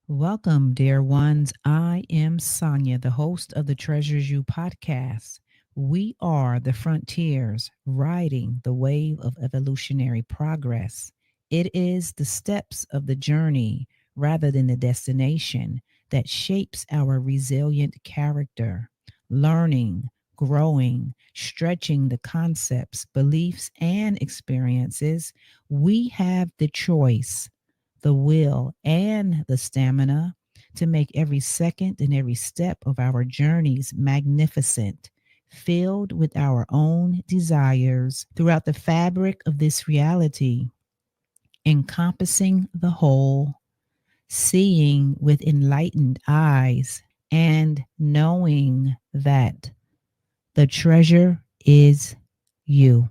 Welcome, dear ones. I am Sonia, the host of the Treasures You podcast. We are the frontiers riding the wave of evolutionary progress. It is the steps of the journey rather than the destination that shapes our resilient character, learning, growing, stretching the concepts, beliefs, and experiences. We have the choice, the will, and the stamina to make every second and every step of our journeys magnificent, filled with our own desires throughout the fabric of this reality, encompassing the whole, seeing with enlightened eyes, and knowing that the treasure is you.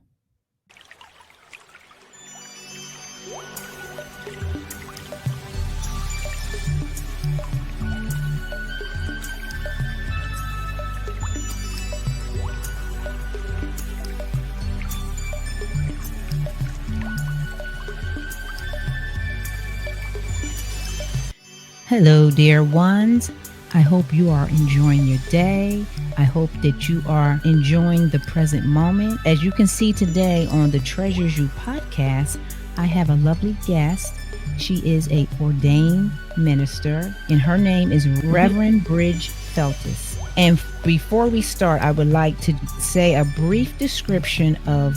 Hello, dear ones. I hope you are enjoying your day. I hope that you are enjoying the present moment. As you can see today on the Treasures You podcast, I have a lovely guest. She is a ordained minister, and her name is Reverend Brig Feltus. And before we start, I would like to say a brief description of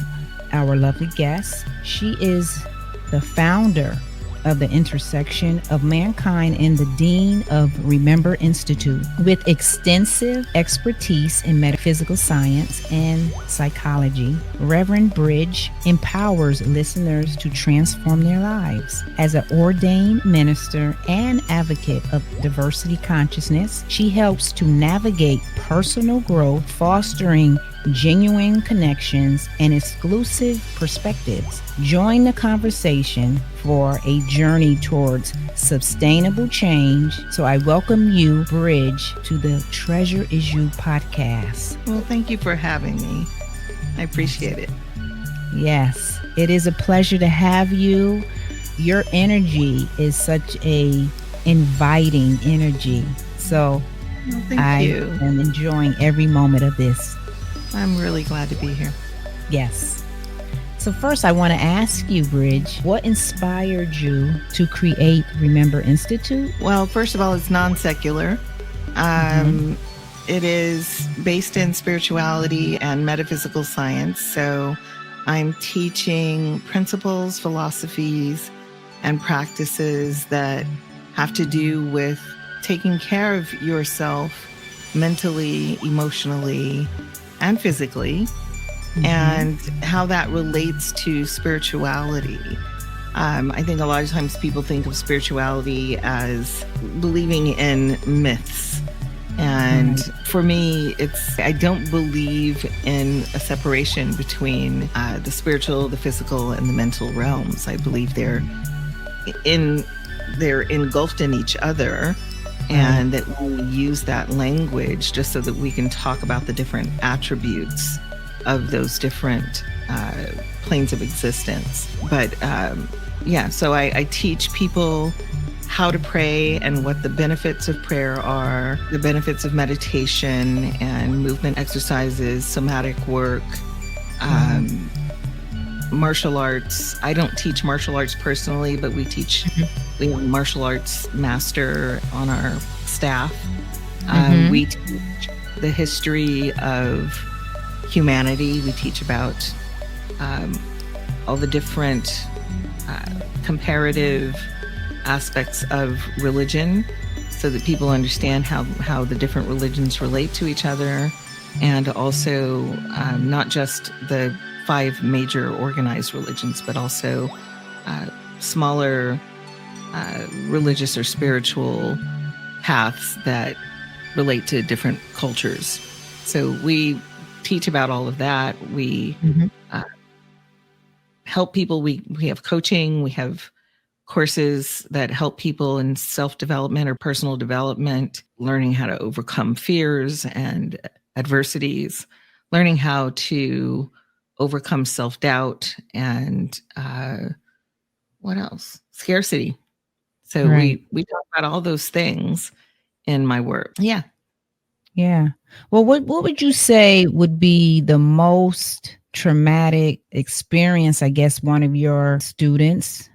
our lovely guest. She is the founder of the intersection of mankind and the Dean of ReMember Institute with extensive expertise in metaphysical science and psychology. Reverend Brig empowers listeners to transform their lives. As an ordained minister and advocate of diversity consciousness, she helps to navigate personal growth, fostering genuine connections and exclusive perspectives. Join the conversation for a journey towards sustainable change. So I welcome you, Brig, to the Treasure Is You podcast. Well, thank you for having me. I appreciate it. Yes, it is a pleasure to have you. Your energy is such a inviting energy. So Well, thank I you. am enjoying every moment of this. I'm really glad to be here. Yes. So first I want to ask you, Brig, what inspired you to create ReMember Institute? Well, first of all, it's non-secular. It is based in spirituality and metaphysical science. So I'm teaching principles, philosophies, and practices that have to do with taking care of yourself mentally, emotionally, and physically, and how that relates to spirituality. I think a lot of times people think of spirituality as believing in myths. And for me, I don't believe in a separation between the spiritual, the physical, and the mental realms. I believe they're engulfed in each other. And that we use that language just so that we can talk about the different attributes of those different planes of existence. But so I teach people how to pray and what the benefits of prayer are, the benefits of meditation and movement exercises, somatic work, martial arts. I don't teach martial arts personally, but we have a martial arts master on our staff. We teach the history of humanity. We teach about all the different comparative aspects of religion so that people understand how the different religions relate to each other, and also not just the 5 major organized religions, but also smaller religious or spiritual paths that relate to different cultures. So we teach about all of that. We help people. We have coaching. We have courses that help people in self-development or personal development, learning how to overcome fears and adversities, learning how to overcome self-doubt and what else? Scarcity. So Right. we talk about all those things in my work. Yeah. Yeah. Well, what would you say would be the most traumatic experience, I guess, one of your students,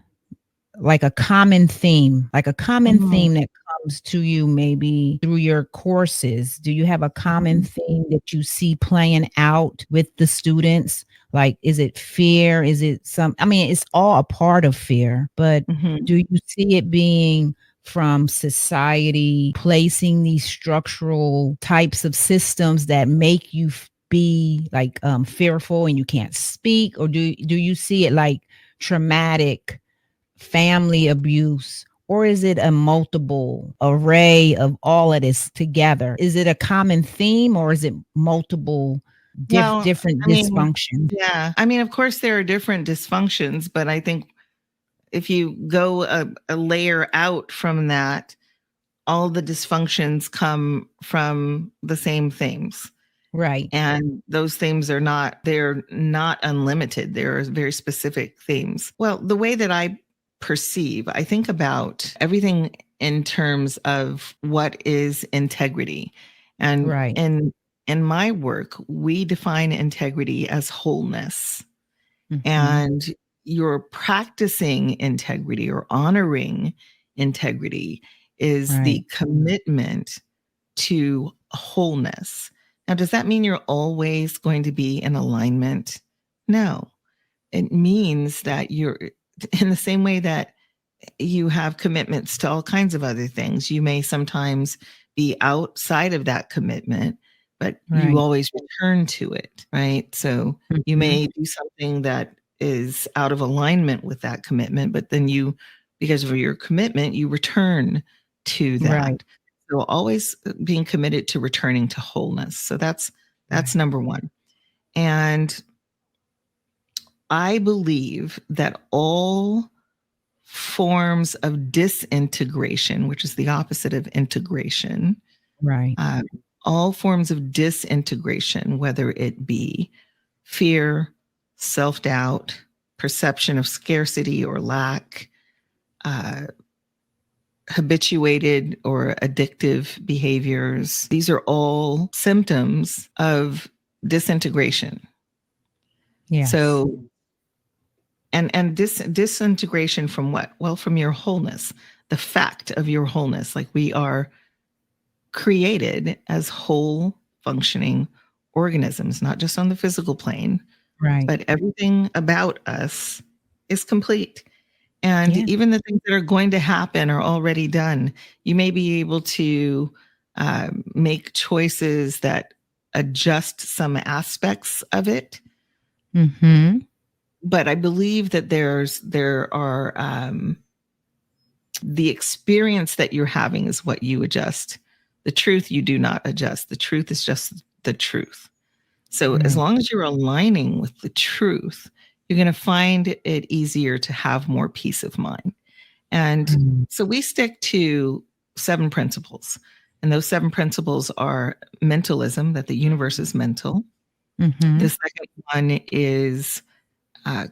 like a common theme, Mhm. that comes to you maybe through your courses? Do you have a common Mhm. theme that you see playing out with the students? Like, is it fear? Is it I mean, it's all a part of fear, but Mhm. do you see it being from society placing these structural types of systems that make you be like fearful and you can't speak, or do you see it like traumatic family abuse, or is it a multiple array of all of this together? Is it a common theme, or is it multiple Well, different I mean, dysfunctions? yeah. I mean, of course, there are different dysfunctions, but I think if you go a layer out from that, all the dysfunctions come from the same themes. Right, And those themes they're not unlimited. They're very specific themes. Well, the way that I think about everything in terms of what is integrity. And right, in my work, we define integrity as wholeness. mhm, And you're practicing integrity or honoring integrity is the right, commitment to wholeness. Now, does that mean you're always going to be in alignment? No. It means that you're in the same way that you have commitments to all kinds of other things. You may sometimes be outside of that commitment, but you right, always return to it, right? So you mhm, may do something that is out of alignment with that commitment, but then because of your commitment, you return to right, that. So always being committed to returning to wholeness. So that's right, number one. And I believe that all forms of disintegration, which is the opposite of integration, right, uh, all forms of disintegration, whether it be fear, self doubt, perception of scarcity or lack, uh, habituated or addictive behaviors, these are all symptoms of disintegration. yes, So, and disintegration from what? Well, from your wholeness, the fact of your wholeness. Like we are created as whole functioning organisms, not just on the physical plane, right, but everything about us is complete. And yeah, even the things that are going to happen are already done. You may be able to make choices that adjust some aspects of it, mhm, but I believe that there are the experience that you're having is what you adjust. The truth you do not adjust. The truth is just the truth. So as right, long as you're aligning with the truth, you're going to find it easier to have more peace of mind. And mm, so we stick to 7 principles. And those 7 principles are mentalism, that the universe is mental. The mhm, second one is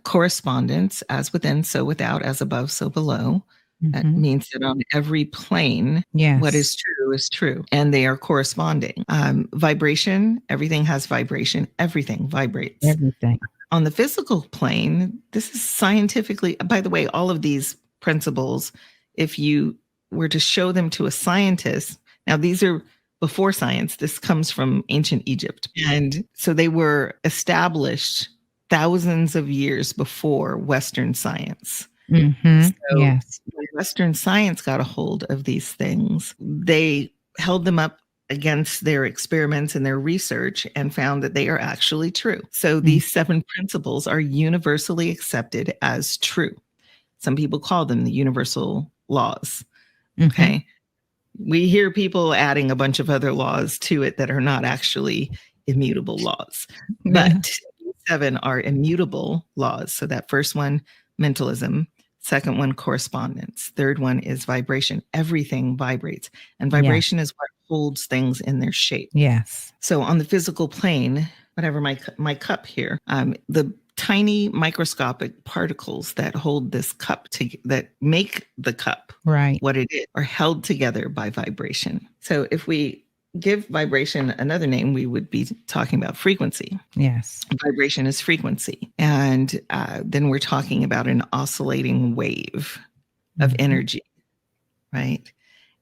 correspondence, as within, so without, as above, so below. That mhm, means that on every plane, what yes, is true, and they are corresponding. Vibration, everything has vibration, everything vibrates. everything, On the physical plane, this is scientifically, by the way, all of these principles, if you were to show them to a scientist, now these are before science, this comes from ancient Egypt. And so they were established thousands of years before Western science. mhm, So yes, when Western science got a hold of these things, they held them up against their experiments and their research and found that they are actually true. So mm, these 7 principles are universally accepted as true. Some people call them the universal laws. mhm, Okay. We hear people adding a bunch of other laws to it that are not actually immutable laws. yeah, But 7 are immutable laws. So that first one, mentalism. Second one, correspondence. Third one is vibration. Everything vibrates. And yes, vibration is what holds things in their shape. yes, So on the physical plane, whatever my cup here, the tiny microscopic particles that hold this cup that make the cup Right. what it is, are held together by vibration. So if we give vibration another name, we would be talking about frequency. Yes. Vibration is frequency. And then we're talking about an oscillating wave of energy, right?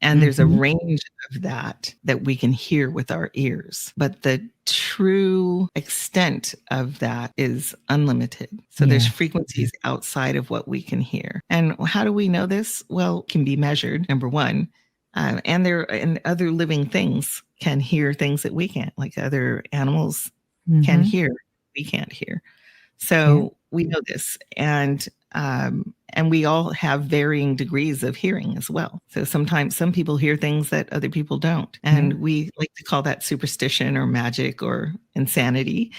And there's a range of that we can hear with our ears. But the true extent of that is unlimited. So there's frequencies outside of what we can hear. And how do we know this? Well, it can be measured, number one. And other living things can hear things that we can't, like other animals can hear, we can't hear. So we know this. And we all have varying degrees of hearing as well. So sometimes some people hear things that other people don't. And we like to call that superstition or magic or insanity.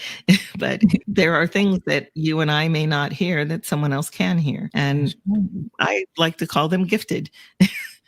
But there are things that you and I may not hear that someone else can hear. And I like to call them gifted.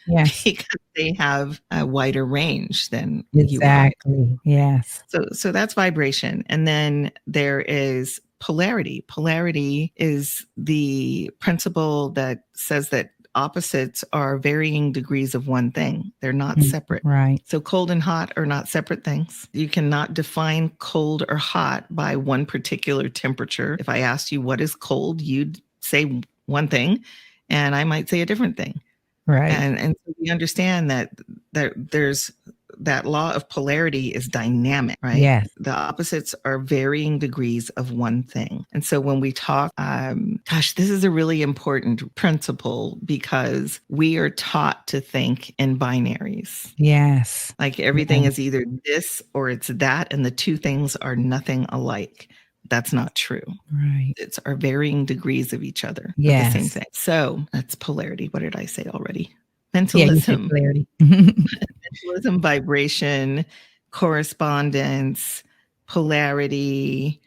Yes. Because they have a wider range than exactly. you or I. Yes. So that's vibration. And then there is polarity. Polarity is the principle that says that opposites are varying degrees of one thing. They're not separate. Right. So cold and hot are not separate things. You cannot define cold or hot by one particular temperature. If I asked you what is cold, you'd say one thing, and I might say a different thing. Right. And so we understand that there's that law of polarity is dynamic, right? Yes. The opposites are varying degrees of one thing. And so when we talk, this is a really important principle because we are taught to think in binaries. Yes. Like everything is either this or it's that, and the two things are nothing alike. That's not true. Right. It's our varying degrees of each other. Yes. Of the same thing. So that's polarity. What did I say already? Mentalism. Yeah, you said polarity. Mentalism, vibration, correspondence, polarity,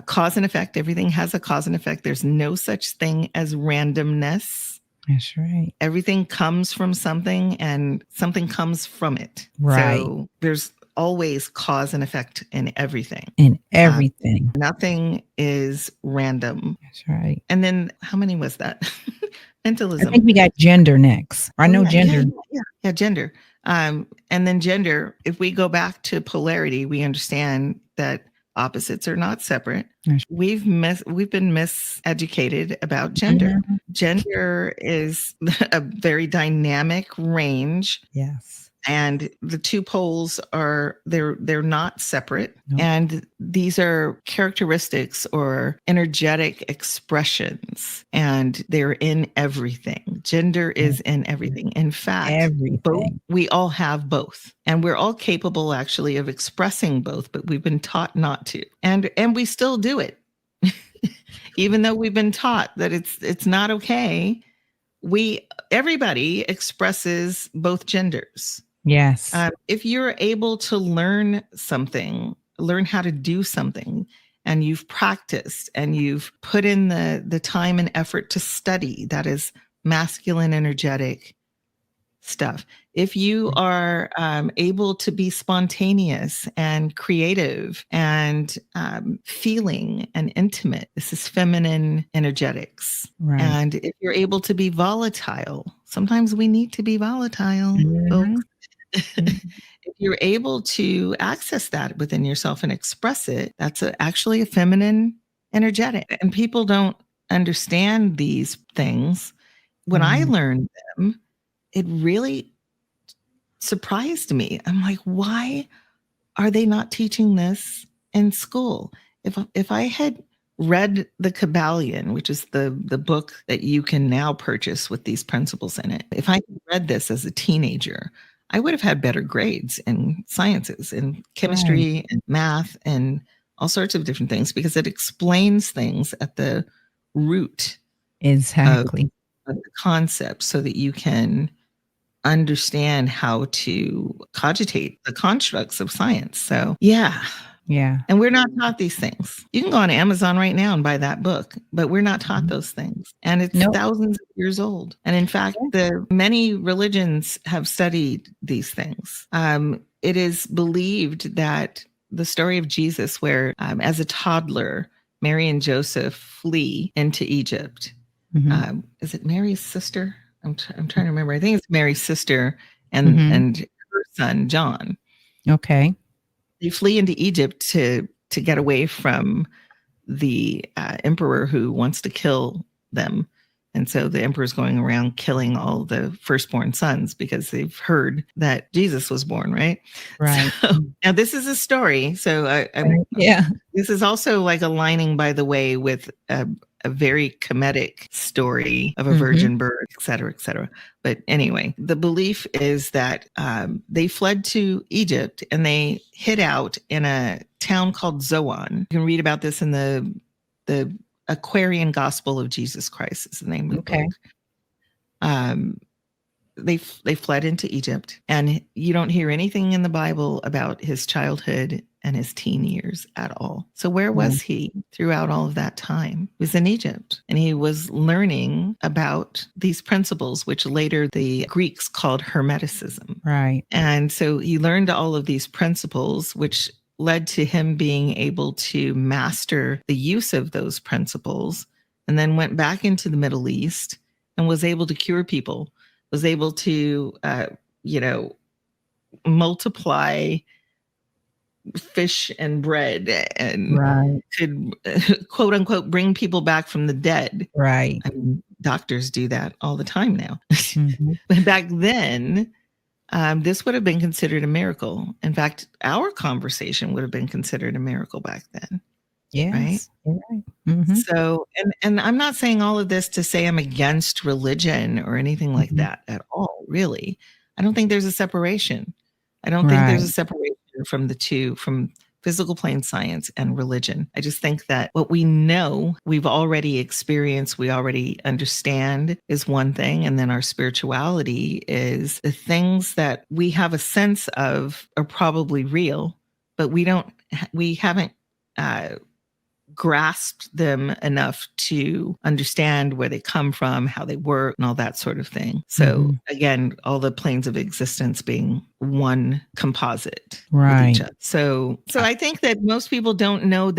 cause and effect. Everything has a cause and effect. There's no such thing as randomness. That's right. Everything comes from something and something comes from it. Right. So there's always cause and effect in everything. In everything. Nothing is random. That's right. And then how many was that? Mentalism. I think we got gender next. I know gender. Yeah, gender. And then gender, if we go back to polarity, we understand that opposites are not separate. We've been miseducated about gender. Gender is a very dynamic range. Yes. And the two poles they're not separate. Nope. And these are characteristics or energetic expressions, and they're in everything. Gender is in everything. In fact, we all have both, and we're all capable actually of expressing both, but we've been taught not to. And we still do it. Even though we've been taught that it's not okay, everybody expresses both genders. Yes. If you're able to learn how to do something, and you've practiced and you've put in the time and effort to study, that is masculine energetic stuff. If you are able to be spontaneous and creative and feeling and intimate, this is feminine energetics. Right. And if you're able to be volatile, sometimes we need to be volatile, folks. If you're able to access that within yourself and express it, that's actually a feminine energetic. And people don't understand these things. When I learned them, it really surprised me. I'm like, why are they not teaching this in school? If I had read the Kabbalion, which is the book that you can now purchase with these principles in it, if I had read this as a teenager, I would have had better grades in sciences, in chemistry and math and all sorts of different things, because it explains things at the root of the concept so that you can understand how to cogitate the constructs of science. So, yeah. And we're not taught these things. You can go on Amazon right now and buy that book, but we're not taught those things. And it's thousands of years old. And in fact, many religions have studied these things. It is believed that the story of Jesus, where as a toddler, Mary and Joseph flee into Egypt. Mm-hmm. Is it Mary's sister? I'm trying to remember. I think it's Mary's sister Mm-hmm. and her son John. Okay. They flee into Egypt to get away from the emperor who wants to kill them. And so the emperor's going around killing all the firstborn sons because they've heard that Jesus was born, right? Right. So now this is a story. So Yeah. this is also like aligning, by the way, with a very comedic story of a virgin birth, et cetera, et cetera. But anyway, the belief is that they fled to Egypt and they hid out in a town called Zoan. You can read about this in the Aquarian Gospel of Jesus Christ is the name of the book. They fled into Egypt, and you don't hear anything in the Bible about his childhood and his teen years at all. So where was he throughout all of that time? He was in Egypt, and he was learning about these principles, which later the Greeks called Hermeticism. Right. And so he learned all of these principles, which led to him being able to master the use of those principles, and then went back into the Middle East and was able to cure people, was able to, multiply fish and bread, and could, quote unquote, bring people back from the dead. Right. I mean, doctors do that all the time now. But back then, this would have been considered a miracle. In fact, our conversation would have been considered a miracle back then. Yes. Right. Mm-hmm. So, and I'm not saying all of this to say I'm against religion or anything like that at all, really. I don't think there's a separation. I don't think there's a separation from the two, from physical plane science and religion. I just think that what we know, we've already experienced, we already understand is one thing. And then our spirituality is the things that we have a sense of are probably real, but we haven't grasped them enough to understand where they come from, how they work, and all that sort of thing. So again, all the planes of existence being one composite with each other. So I think that most people don't know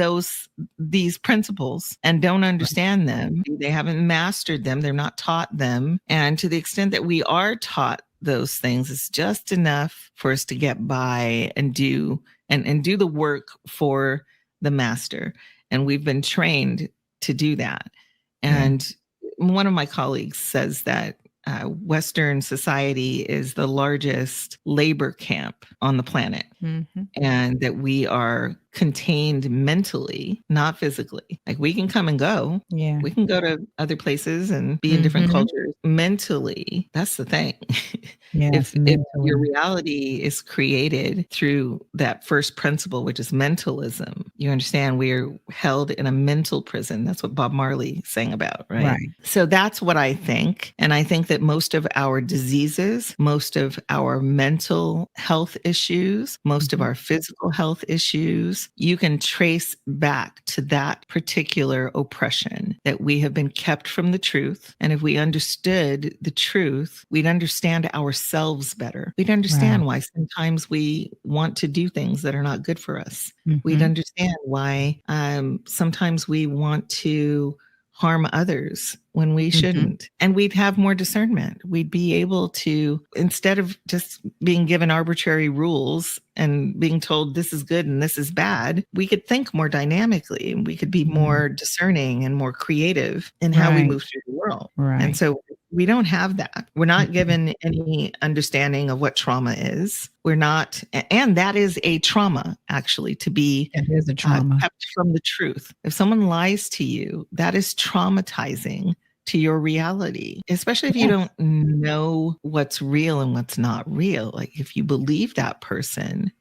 these principles and don't understand them. They haven't mastered them. They're not taught them. And to the extent that we are taught those things, it's just enough for us to get by and do the work for the master. And we've been trained to do that. And one of my colleagues says that Western society is the largest labor camp on the planet, and that we are contained mentally, not physically. Like, we can come and go. Yeah. We can go to other places and be in different cultures. Mentally, that's the thing. If your reality is created through that first principle, which is mentalism, you understand we are held in a mental prison. That's what Bob Marley sang about, right? So that's what I think. And I think that most of our diseases, most of our mental health issues, most of our physical health issues, you can trace back to that particular oppression, that we have been kept from the truth. And if we understood the truth, we'd understand ourselves better. We'd understand why sometimes we want to do things that are not good for us. We'd understand why sometimes we want to harm others when we shouldn't. And we'd have more discernment. We'd be able to, instead of just being given arbitrary rules and being told this is good and this is bad, we could think more dynamically, and we could be more discerning and more creative in how we move through the world. And so we don't have that. We're not given any understanding of what trauma is. We're not, and that is a trauma, actually, to be kept from the truth. If someone lies to you, that is traumatizing to your reality, especially if you don't know what's real and what's not real. Like, if you believe that person,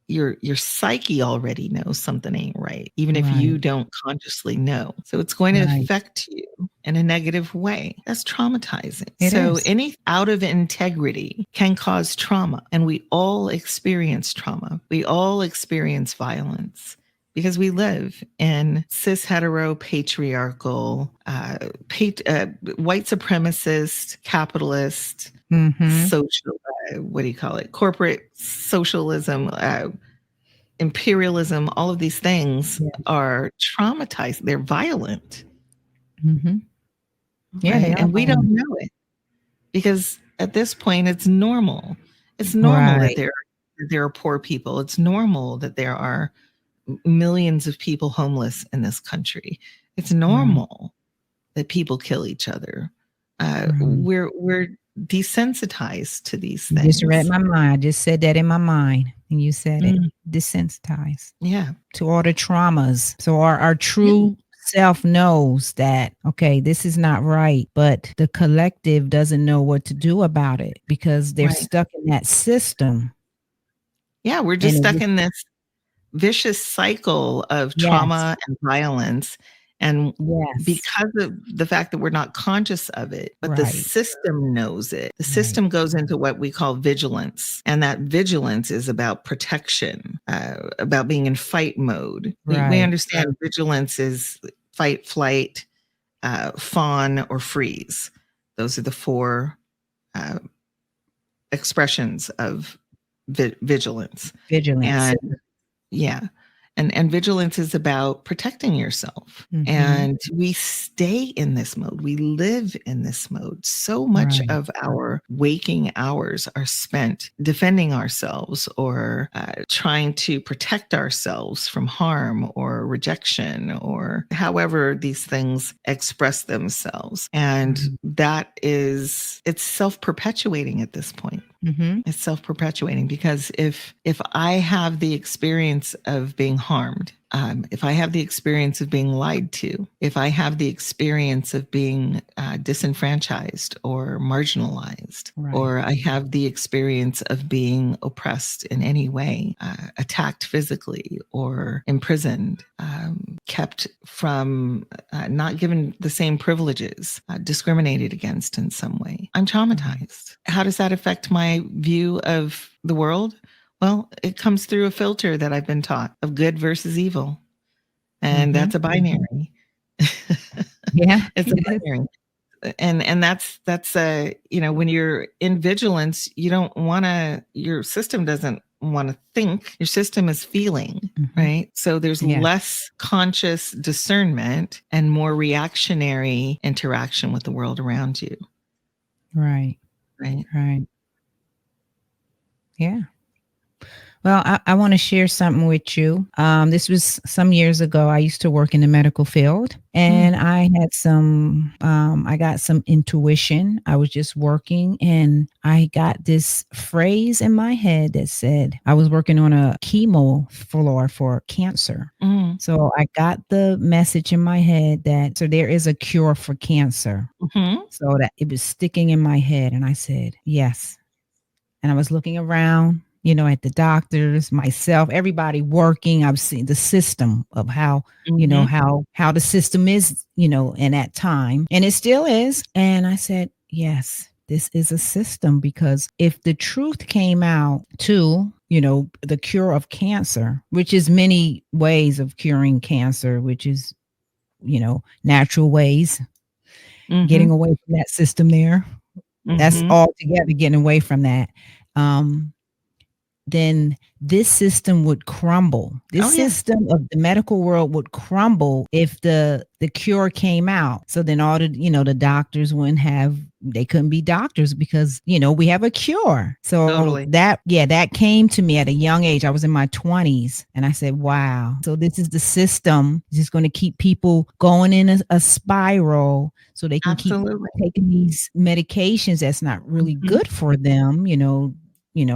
your psyche already knows something ain't right, even if you don't consciously know. So it's going to affect you in a negative way. That's traumatizing. Any out of integrity can cause trauma. And we all experience trauma. We all experience violence, because we live in cis hetero patriarchal, white supremacist, capitalist, social, corporate socialism, imperialism, all of these things Yeah. are traumatized. They're violent, Mm-hmm. Yeah, they right? are And we don't violent. know it because at this point, it's normal. It's normal that Right. there are poor people. It's normal that there are millions of people homeless in this country. It's Right. normal that people kill each other. Right. We're desensitized to these You just read things. my mind. I just said that in my mind, and you said it. Mm, Desensitized yeah, to all the traumas. So our yeah, true self knows that, okay, this is not right, but the collective doesn't know what to do about it because they're right. stuck in that system. Yeah, we're just And it stuck just, in this vicious cycle of yes, trauma and violence. And yes, because of the fact that we're not conscious of it, but the right, system knows it, the right, system goes into what we call vigilance. And that vigilance is about protection, about being in fight mode. We right, understand vigilance is fight, flight, fawn, or freeze. Those are the four uh, expressions of vigilance. vigilance. And yeah. And vigilance is about protecting yourself. Mm-hmm. And we stay in this mode. We live in this mode. So much Right, of our waking hours are spent defending ourselves or trying to protect ourselves from harm or rejection or however these things express themselves. And right. it's self-perpetuating at this point. Mm-hmm. It's self-perpetuating because if I have the experience of being harmed, if I have the experience of being lied to, if I have the experience of being disenfranchised or marginalized, Right. or I have the experience of being oppressed in any way, attacked physically or imprisoned, kept from not given the same privileges, discriminated against in some way, I'm Right. traumatized. How does that affect my view of the world? Well, it comes through a filter that I've been taught of good versus evil. And Mm-hmm. that's a binary. Yeah, It's a it is. binary. And that's when you're in vigilance, you don't want to, your system doesn't want to think, your system is feeling, Mm-hmm. right? So there's Yes. less conscious discernment and more reactionary interaction with the world around you, Right. right? Right. Yeah. Well, I want to share something with you. This was some years ago. I used to work in the medical field Mm, and I got some intuition. I was just working and I got this phrase in my head that said, I was working on a chemo floor for cancer. mm, So I got the message in my head that, so there is a cure for cancer. mhm, So that it was sticking in my head. And I said, yes. And I was looking around, at the doctors, myself, everybody working. I've seen the system of how, mhm. how the system is, in that time. And it still is. And I said, yes, this is a system because if the truth came out to, the cure of cancer, which is many ways of curing cancer, which is, natural ways, getting Mhm, away from that system there. That's mhm. altogether getting away from that. Um, then this system would crumble. This Oh, yeah, system of the medical world would crumble if the cure came out. So then all the doctors wouldn't have they couldn't be doctors because we have a cure. So totally. that came to me at a young age. I was in my 20s and I said, wow. So this is the system just going to keep people going in a spiral so they can keep Absolutely. taking these medications that's not really Mhm, good for them,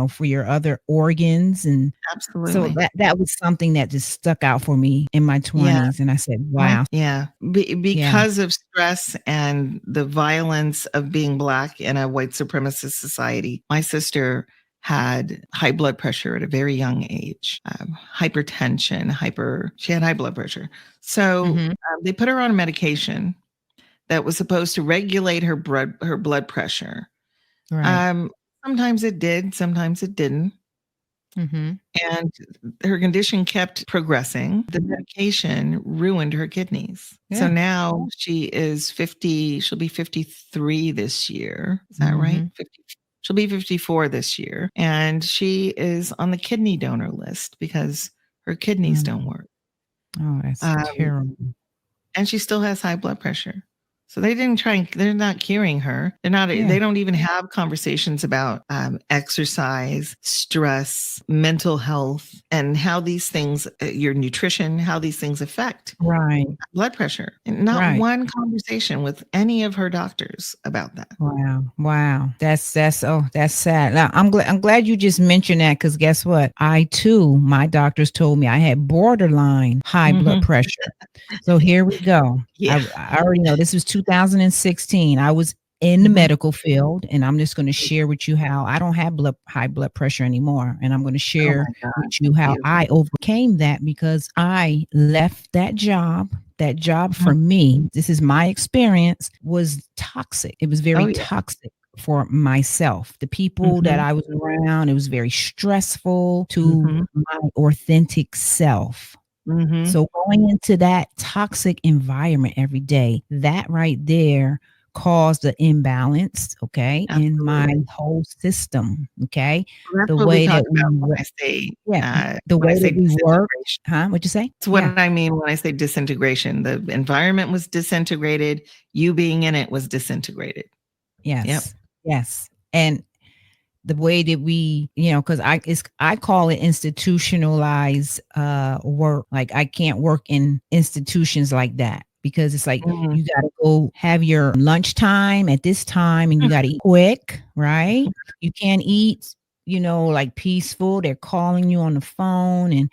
for your other organs. And so absolutely. that was something that just stuck out for me in my Yeah. 20s. And I said, Well, wow. yeah. Yeah. Because of stress and the violence of being Black in a white supremacist society, my sister had high blood pressure at a very young age, hypertension, she had high blood pressure. So Hmm. they put her on a medication that was supposed to regulate her blood pressure. Right. Um, Sometimes it did, sometimes it didn't. Hmm. And her condition kept progressing. The medication ruined her kidneys. So Yeah. now she is 50, she'll be 53 this year. Is that right? Hmm. 50, she'll be 54 this year. And she is on the kidney donor list because Her kidneys don't Mm. work. Oh, that's Um, terrible. and she still has high blood pressure. So they didn't try and they're not curing her. Yeah. They don't even have conversations about exercise, stress, mental health, and how these things, your nutrition, how these things affect Right. blood pressure. And not Right. one conversation with any of her doctors about that. Wow. Wow. That's sad. Now, I'm glad you just mentioned that, because guess what? I too, my doctors told me I had borderline high blood Hmm. pressure. So here we go. Yeah. I already know this was 2016. I was in the Hmm. medical field, and I'm just going to share with you how I don't have high blood pressure anymore. And I'm going to Oh share my God. with you how Beautiful. I overcame that, because I left that job. That job Mhm. for me, this is my experience, was toxic. It was Oh very yeah. toxic for myself. The people that Hmm. I was around, it was very stressful to Hmm. my authentic self. Hmm. So going into that toxic environment every day, that right there caused the imbalance, okay, in my Absolutely. whole system, okay? Well, that's The what we way talk that we about wo yeah, the when I way say that we work. disintegration. Huh? What'd you say? That's what Yeah. I mean when I say disintegration. The environment was disintegrated. You being in it was disintegrated. Yep. Yes. Yes. And the way that we, because I call it institutionalized work. Like, I can't work in institutions like that, because it's like Mhm. you got to go have your lunchtime at this time, and you got to eat quick, right? You can't eat, like peaceful. They're calling you on the phone, and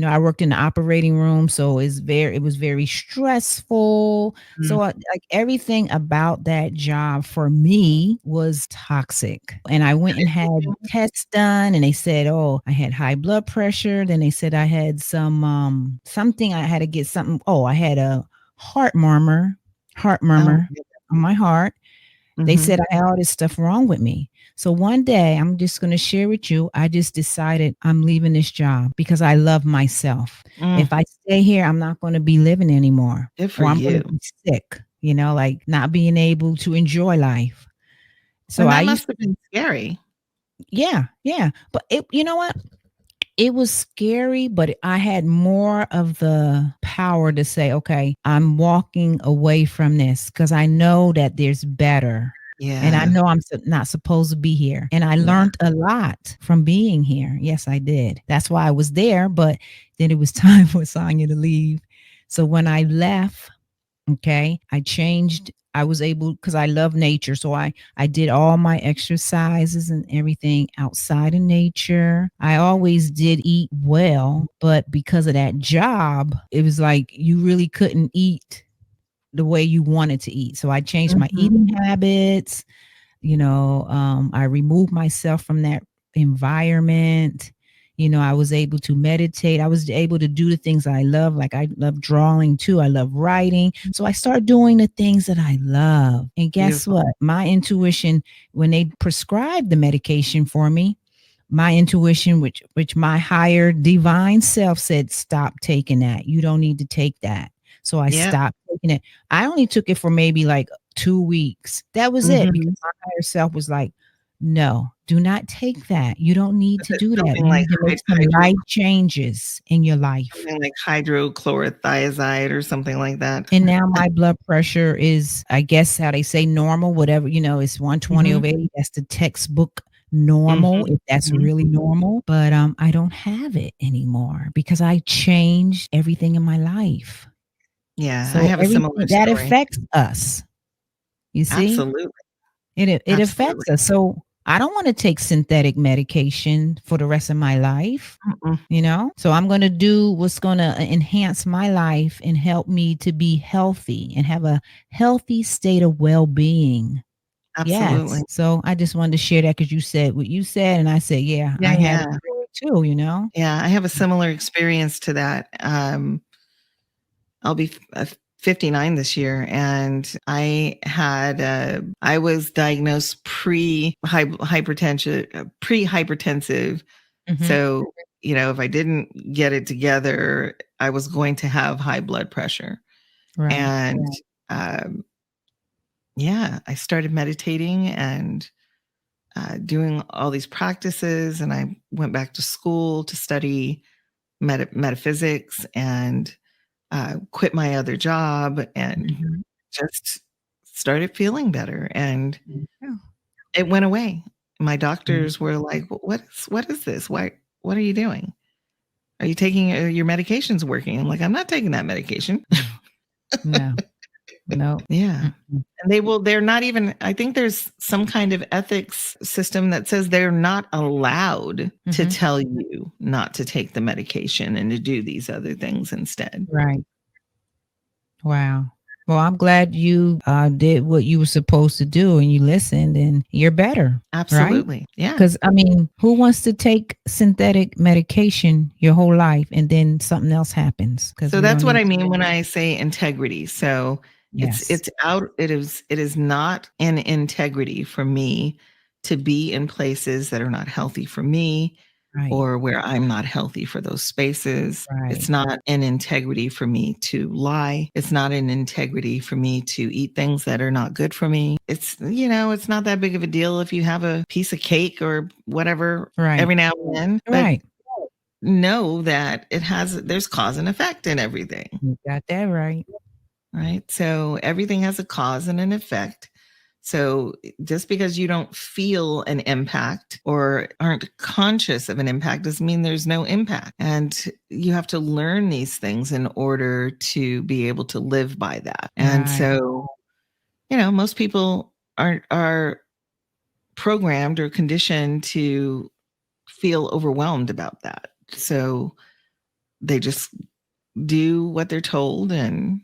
I worked in the operating room, so it was very stressful. Mhm. So, like, everything about that job for me was toxic. And I went and had tests done, and they said, "Oh, I had high blood pressure." Then they said I had something I had to get something. Oh, I had a heart murmur, heart Oh, murmur yeah. on my heart. They Mhm. said I had all this stuff wrong with me. So one day, I'm just going to share with you, I just decided I'm leaving this job because I love myself. Mm. If I stay here, I'm not going to be living anymore, Good for or I'm going you. to be sick, like not being able to enjoy life. So And I that used must have been scary. yeah, yeah. But you know what? It was scary, but I had more of the power to say, okay, I'm walking away from this because I know that there's better. And I Yeah. know I'm not supposed to be here. And I Yeah. learned a lot from being here. Yes, I did. That's why I was there. But then it was time for Sonya to leave. So when I left, okay, I changed. I was able, because I love nature. So I did all my exercises and everything outside of nature. I always did eat well, but because of that job, it was like you really couldn't eat the way you wanted to eat. So I changed my Mhm. eating habits. I removed myself from that environment. I was able to meditate. I was able to do the things I love. Like, I love drawing too. I love writing. So I started doing the things that I love. And guess Beautiful. what? My intuition, when they prescribed the medication for me, my intuition, which my higher divine self said, stop taking that. You don't need to take that. So I Yep. stopped taking it. I only took it for maybe like 2 weeks. That was it, because Mhm. my higher self was like, no, do not take that. You don't need Was to it do that. something You like need to make some life changes in your life. hydrochlorothiazide or something like that? And now my blood pressure is, I guess how they say, normal, whatever, it's 120 Mhm. over 80. That's the textbook normal, Mhm. if that's Mhm. really normal. But I don't have it anymore because I changed everything in my life. Yeah, I So have a similar everything that story. affects us, you see, Absolutely. it Absolutely. affects us. So I don't want to take synthetic medication for the rest of my life. Mm-mm. So I'm going to do what's going to enhance my life and help me to be healthy and have a healthy state of well-being. Absolutely. Yes. So I just wanted to share that, because you said what you said, and I said, yeah, Yeah, I had a yeah. story too. Yeah, I have a similar experience to that. I'll be 59 this year, and I was diagnosed pre-hypertensive. Hmm. So, if I didn't get it together, I was going to have high blood pressure. Right. And um, yeah, I started meditating and doing all these practices, and I went back to school to study metaphysics and quit my other job and Mhm. just started feeling better. And Yeah. it went away. My Mhm. doctors were like, what is this? What are you doing? Are you taking your medication's working? I'm like, I'm not taking that medication. Mm. No. No. Yeah. Mm-mm. And they're not even, I think there's some kind of ethics system that says they're not allowed to Mhm. tell you not to take the medication and to do these other things instead. Right. Wow. Well, I'm glad you did what you were supposed to do and you listened and you're better, right? Absolutely. Yeah. Because, I mean, who wants to take synthetic medication your whole life and then something else happens? Because So we that's don't what need I to. mean when I say integrity. So Yes. it's out, it is not in integrity for me to be in places that are not healthy for me Right. or where I'm not healthy for those spaces. It's Right. not an integrity for me to lie. It's not an integrity for me to eat things that are not good for me. It's not that big of a deal if you have a piece of cake or whatever Right. every now and then, but Right. know that there's cause and effect in everything, You got that right. right? So everything has a cause and an effect. So just because you don't feel an impact or aren't conscious of an impact doesn't mean there's no impact. And you have to learn these things in order to be able to live by that. And Right. so, most people are programmed or conditioned to feel overwhelmed about that. So they just do what they're told and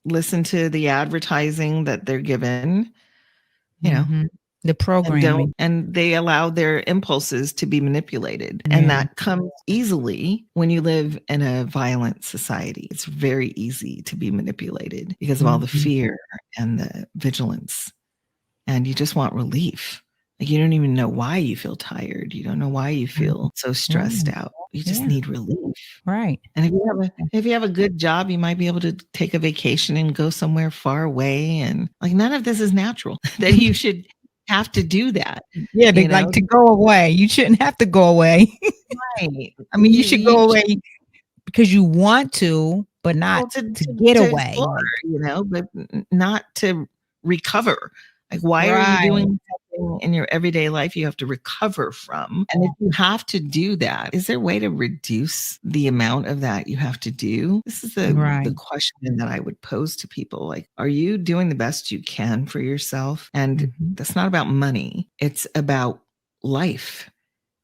listen to the advertising that they're given, you know, Mhm. The and programming. they allow their impulses to be manipulated. And Yeah. that comes easily when you live in a violent society. It's very easy to be manipulated because of all the Mhm. fear and the vigilance. And you just want relief. Like you don't even know why you feel tired. You don't know why you Right. feel so stressed Right. out. You just Yeah. need relief. Right. And if you have a good job, you might be able to take a vacation and go somewhere far away, and, like, none of this is natural that you should have to do that, Yeah, they you like know? to go away. You shouldn't have to go away. Right. I mean, you should You go should away because you want to, but not well, to to to get to away, explore, like. but not to recover. Like, why are you Right. doing something in your everyday life you have to recover from? And if you have to do that, is there a way to reduce the amount of that you have to do? This is the Right. question that I would pose to people. Like, are you doing the best you can for yourself? And Mhm. that's not about money. It's about life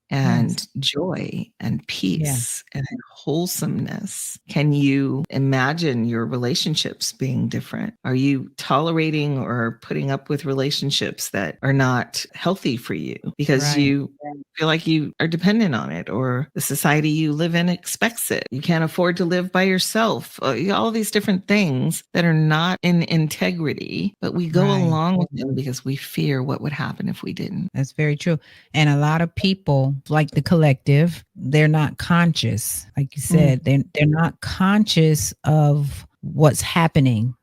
Yes. and joy and Yeah. peace and wholesomeness. Can you imagine your relationships being different? Are you tolerating or putting up with relationships that are not healthy for you because Right. you feel like you are dependent on it or the society you live in expects it? You can't afford to live by yourself. All these different things that are not in integrity, but we go Right. along with them because we fear what would happen if we didn't. That's very true. And a lot of people, like the collective, they're not conscious. Like you Mm, said, they're not conscious of what's happening.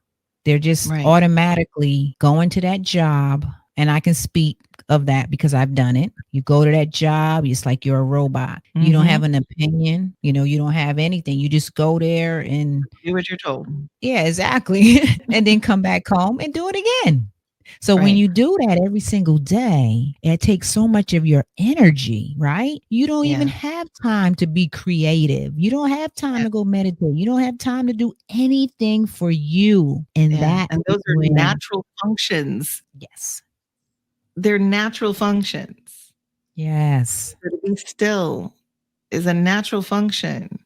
They're just right. automatically going to that job. And I can speak of that because I've done it. You go to that job, it's like you're a robot. You don't have Mhm. an opinion, you don't have anything. You just go there and Do what you're told. yeah, exactly. And then come back home and do it again. So when Right. you do that every single day, it takes so much of your energy, right? You don't even Yeah. have time to be creative. You don't have time Yeah. to go meditate. You don't have time to do anything for you. And Yeah. that And is those are when, natural functions. yes, They're natural functions. yes, So to be still is a natural function.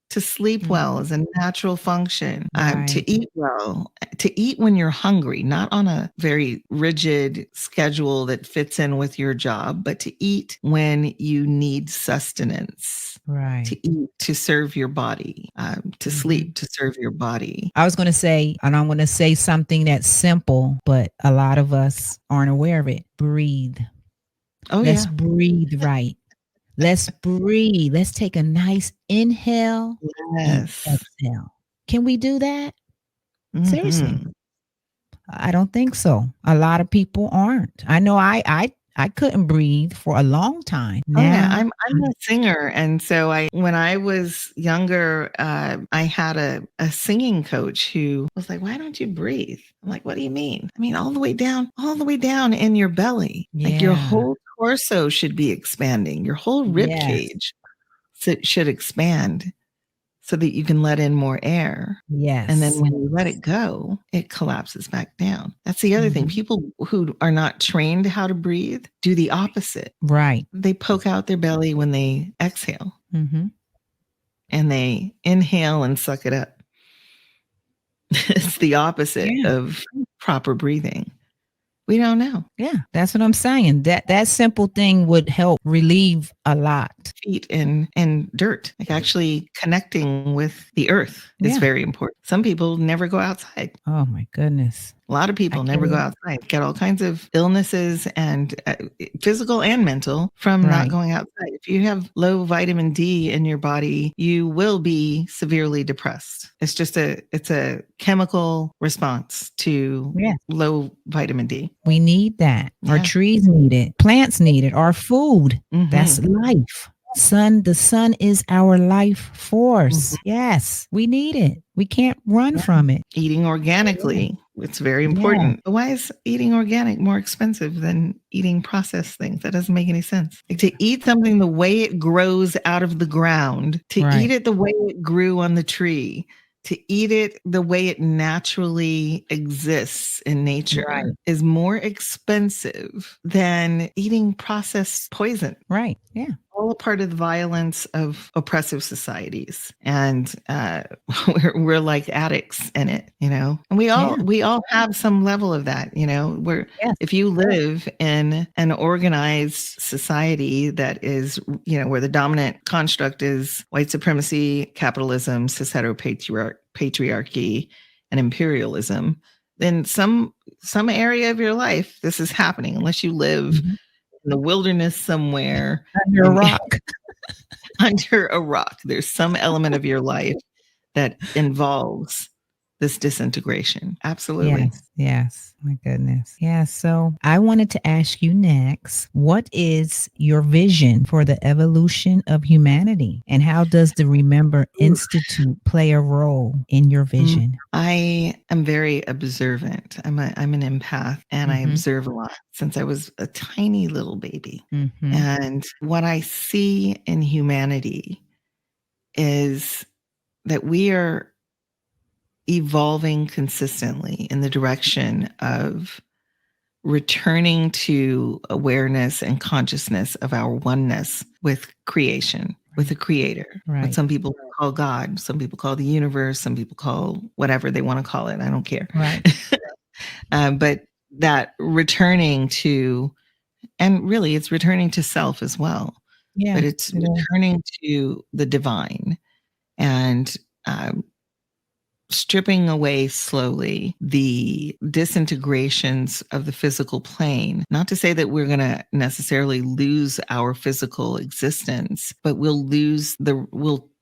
To sleep mm, well is a natural function. right, To eat well, to eat when you're hungry, not on a very rigid schedule that fits in with your job, but to eat when you need sustenance. right. To eat to serve your body, to Mhm. sleep to serve your body. I was going to say, and I'm going to say something that's simple, but a lot of us aren't aware of it. Breathe. Oh, Let's yeah. breathe right. Let's breathe. Let's take a nice inhale and Yes. exhale. Can we do that? Seriously. Mhm. I don't think so. A lot of people aren't. I know I I couldn't breathe for a long time. Oh yeah, Now, I'm a singer, and so when I was younger, I had a singing coach who was like, "Why don't you breathe?" I'm like, "What do you mean?" I mean, all the way down in your belly, like your yeah, whole torso should be expanding, your whole rib yes, cage should expand so that you can let in more air. And then yes, when you let it go, it collapses back down. That's the other thing. hmm People who are not trained how to breathe do the opposite. right, They poke out their belly when they exhale hmm and they inhale and suck it up. It's the opposite yeah. of proper breathing. We don't know. Yeah, that's what I'm saying. That simple thing would help relieve a lot. Feet in dirt, like actually connecting with the earth is Yeah. very important. Some people never go outside. Oh my goodness. A lot of I people never go can't. outside, get all kinds of illnesses and physical and mental from not Right. going outside. If you have low vitamin D in your body, you will be severely depressed. It's a chemical response to Yeah. low vitamin D. We need that. Our Yeah. trees need it. Plants need it. Our food. That's Hmm. life. The sun is our life Hmm. force. Yes, we need it. We can't run from it. Eating organically, it's very Yeah. important. But why is eating organic more expensive than eating processed things? That doesn't make any sense. Like to eat something the way it grows out of the ground, to eat Right. it the way it grew on the tree, to eat it the way it naturally exists in nature Right. is more expensive than eating processed poison. Right. Yeah. All a part of the violence of oppressive societies, and we're like addicts in it, you know. And Yeah. we all have some level of that, you know. Where Yes. if you live in an organized society that is, you know, where the dominant construct is white supremacy, capitalism, patriarchy, and imperialism, then some area of your life this is happening, unless you live Mhm. in the wilderness somewhere Under a in, rock. under a rock. There's some element of your life that involves this disintegration. Absolutely. Yes, yes. My goodness. Yeah. So I wanted to ask you next, what is your vision for the evolution of humanity? And how does the Remember Ooh. Institute play a role in your vision? I am very observant. I'm an empath and I Mm-hmm. observe a lot since I was a tiny little baby. Mm-hmm. And what I see in humanity is that we are evolving consistently in the direction of returning to awareness and consciousness of our oneness with creation, with the creator, what Right. some people call God, some people call the universe, some people call whatever they want to call it. I don't care. Right. But that returning to, and really it's returning to self as well, Yeah. but it's It is. returning to the divine and um, stripping away slowly the disintegrations of the physical plane. Not to say that we're going to necessarily lose our physical existence, but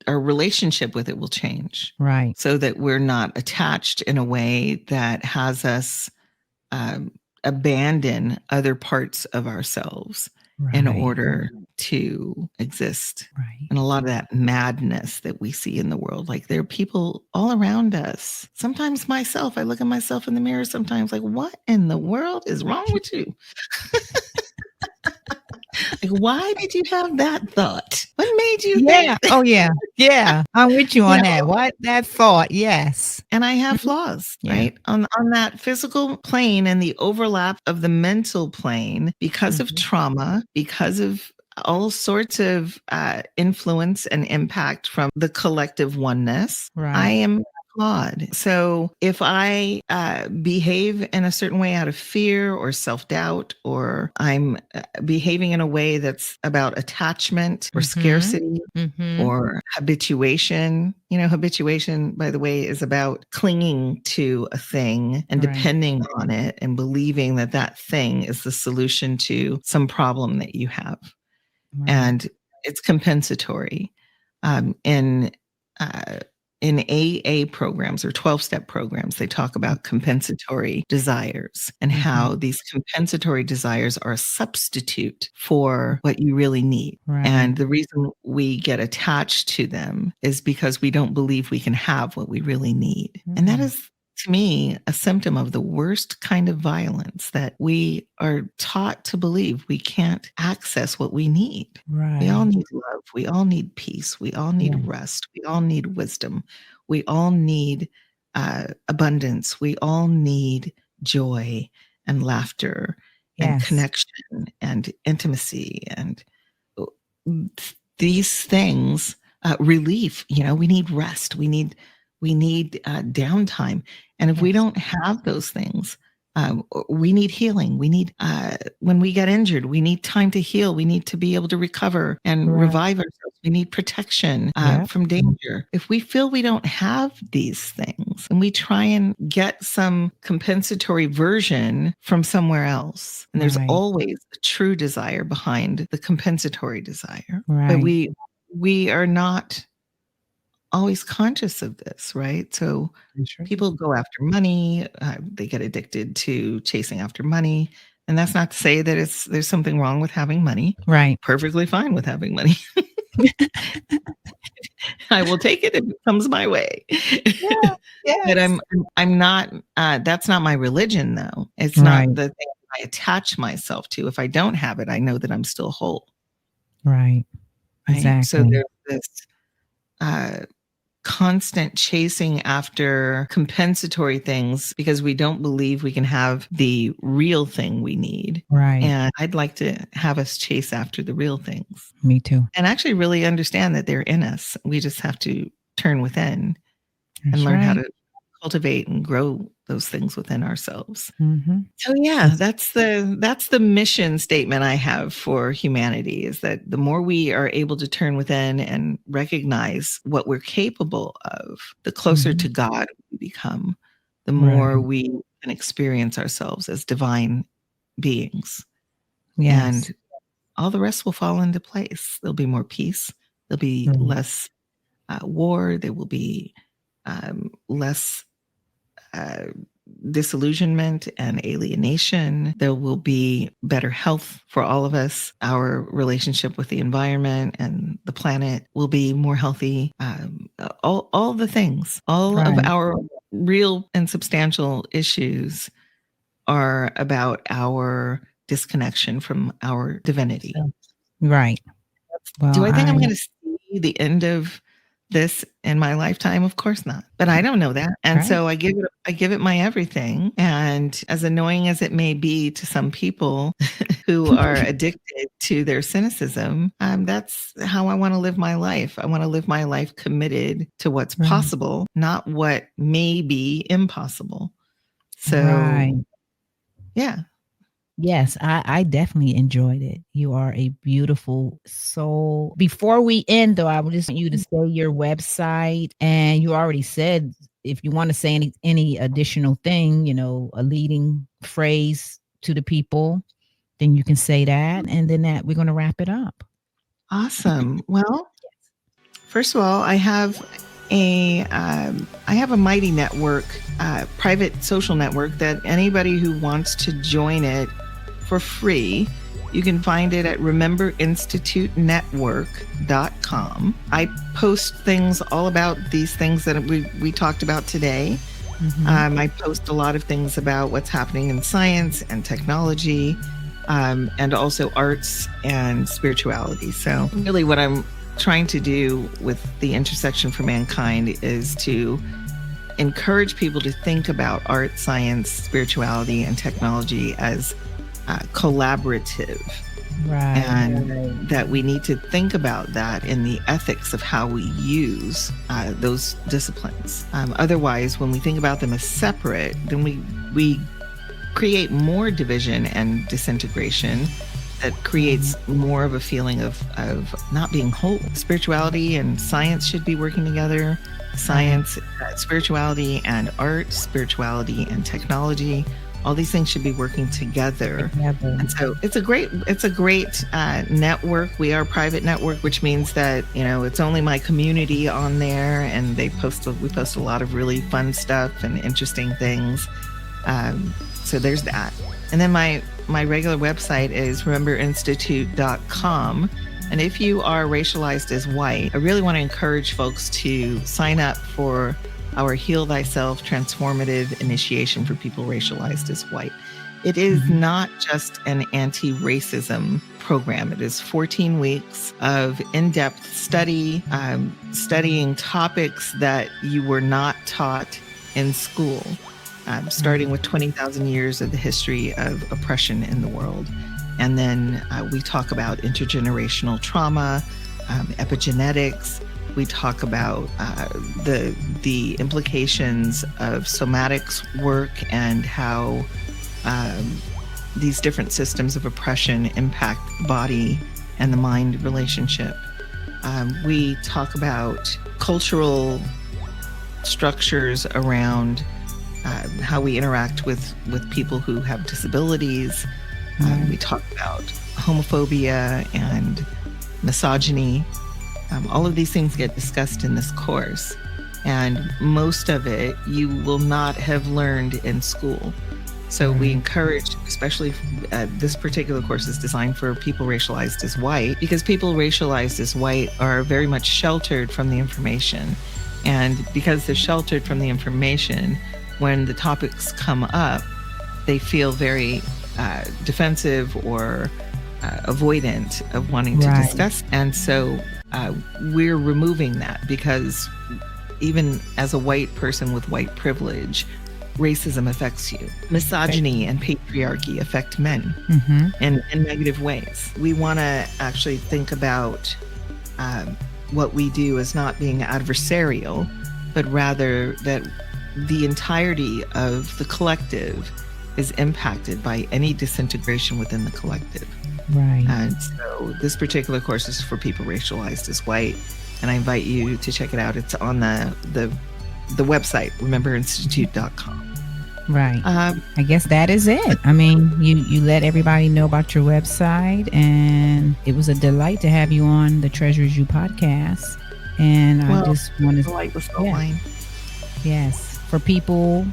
our relationship with it will change Right. so that we're not attached in a way that has us um, abandon other parts of ourselves in Right. order to exist. Right. And a lot of that madness that we see in the world, like there are people all around us. Sometimes myself, I look at myself in the mirror sometimes like, what in the world is wrong with you? Like, why did you have that thought? What made you think Yeah. Oh, yeah. Yeah. I'm with you you on know? that. What that thought. Yes. And I have Mhm. flaws, Yeah. right? On that physical plane and the overlap of the mental plane because of Mhm. trauma, because of all sorts of influence and impact from the collective oneness. I Right. am flawed. So if I behave in a certain way out of fear or self doubt, or I'm behaving in a way that's about attachment or Mhm. scarcity, Mhm. or habituation. You know, habituation, by the way, is about clinging to a thing and Right. depending on it and believing that that thing is the solution to some problem that you have. Right. And it's compensatory. In uh, in AA programs or 12-step programs, they talk about compensatory desires and how these compensatory desires are a substitute for what you really need. Right. And the reason we get attached to them is because we don't believe we can have what we really need. And that is, to me, a symptom of the worst kind of violence, that we are taught to believe we can't access what we need. Right. We all need love. We all need peace. We all need Yes. rest. We all need wisdom. We all need abundance. We all need joy and laughter and connection and intimacy and these things, relief. We need rest. We need downtime. And if we don't have those things, we need healing. We need, when we get injured, we need time to heal. We need to be able to recover and revive ourselves. We need protection from danger. If we feel we don't have these things and we try and get some compensatory version from somewhere else, and there's always a true desire behind the compensatory desire, but we are not always conscious of this, right? So people go after money, they get addicted to chasing after money. And that's not to say that there's something wrong with having money. Right. Perfectly fine with having money. I will take it if it comes my way. Yeah, yes. But I'm not, that's not my religion though. It's not the thing I attach myself to. If I don't have it, I know that I'm still whole. Right. Exactly. So there's this, constant chasing after compensatory things because we don't believe we can have the real thing we need. Right. And I'd like to have us chase after the real things. Me too. And actually really understand that they're in us. We just have to turn within and learn how to cultivate and grow those things within ourselves. So yeah, that's the mission statement I have for humanity, is that the more we are able to turn within and recognize what we're capable of, the closer to God we become, the more we can experience ourselves as divine beings. And all the rest will fall into place. There'll be more peace. There'll be less war. There will be less disillusionment and alienation. There will be better health for all of us. Our relationship with the environment and the planet will be more healthy. All the things, all of our real and substantial issues are about our disconnection from our divinity. Right. Well, do I think I'm going to see the end of this in my lifetime? Of course not. But I don't know that. And so I give it my everything. And as annoying as it may be to some people who are addicted to their cynicism, that's how I want to live my life. I want to live my life committed to what's possible, not what may be impossible. So yeah. Yes, I definitely enjoyed it. You are a beautiful soul. Before we end, though, I would just want you to say your website. And you already said, if you want to say any additional thing, a leading phrase to the people, then you can say that. And then we're going to wrap it up. Awesome. Well, first of all, I have a mighty network, private social network, that anybody who wants to join it for free, you can find it at ReMemberInstituteNetwork.com. I post things all about these things that we talked about today. I post a lot of things about what's happening in science and technology, and also arts and spirituality. So really what I'm trying to do with the Intersection for Mankind is to encourage people to think about art, science, spirituality, and technology as collaborative. And that we need to think about that in the ethics of how we use those disciplines. Otherwise, when we think about them as separate, then we create more division and disintegration that creates more of a feeling of not being whole. Spirituality and science should be working together. Science, spirituality and art, spirituality and technology, All these things should be working together. Together. And so it's a great network. We are a private network, which means that, it's only my community on there, and we post a lot of really fun stuff and interesting things. So there's that. And then my regular website is ReMemberInstitute.com. And if you are racialized as white, I really want to encourage folks to sign up for our Heal Thyself Transformative Initiation for people racialized as white. It is not just an anti-racism program. It is 14 weeks of in-depth study, studying topics that you were not taught in school, starting with 20,000 years of the history of oppression in the world. And then we talk about intergenerational trauma, epigenetics. We talk about the implications of somatics work and how these different systems of oppression impact the body and the mind relationship. We talk about cultural structures around how we interact with people who have disabilities. We talk about homophobia and misogyny. All of these things get discussed in this course, and most of it you will not have learned in school. So we encourage, especially this particular course is designed for people racialized as white, because people racialized as white are very much sheltered from the information. And because they're sheltered from the information, when the topics come up, they feel very defensive or avoidant of wanting to discuss. And so we're removing that, because even as a white person with white privilege, racism affects you. Misogyny and patriarchy affect men in negative ways. We want to actually think about what we do as not being adversarial, but rather that the entirety of the collective is impacted by any disintegration within the collective. Right. And so this particular course is for people racialized as white, and I invite you to check it out. It's on the website, ReMemberInstitute.com. Right. I guess that is it. I mean, you let everybody know about your website, and it was a delight to have you on the Treasures You podcast. And I just wanted to like the line. Yes. For people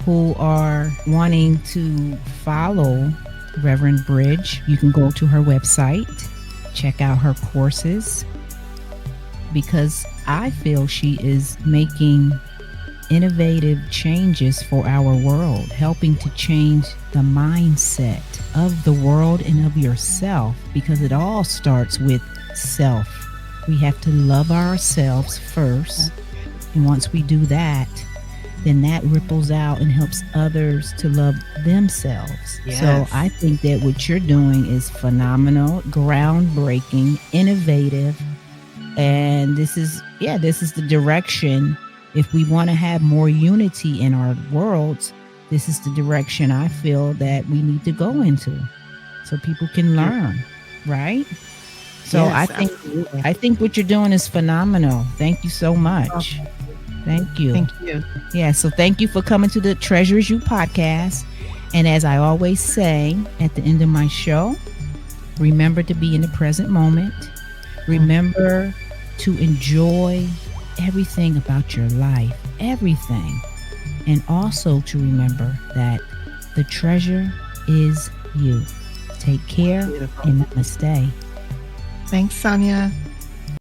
who are wanting to follow Reverend Brig, you can go to her website, check out her courses, because I feel she is making innovative changes for our world, helping to change the mindset of the world and of yourself, because it all starts with self. We have to love ourselves first, and once we do that, then that ripples out and helps others to love themselves. Yes. So I think that what you're doing is phenomenal, groundbreaking, innovative, and this is the direction. If we want to have more unity in our worlds, this is the direction I feel that we need to go into, so people can learn, right? So Yes, I think what you're doing is phenomenal. Thank you so much. Thank you. Thank you. Yeah, so thank you for coming to the Treasures You podcast. And as I always say at the end of my show, remember to be in the present moment. Remember to enjoy everything about your life, everything. And also to remember that the treasure is you. Take care. Beautiful. And namaste. Thanks, Sonia.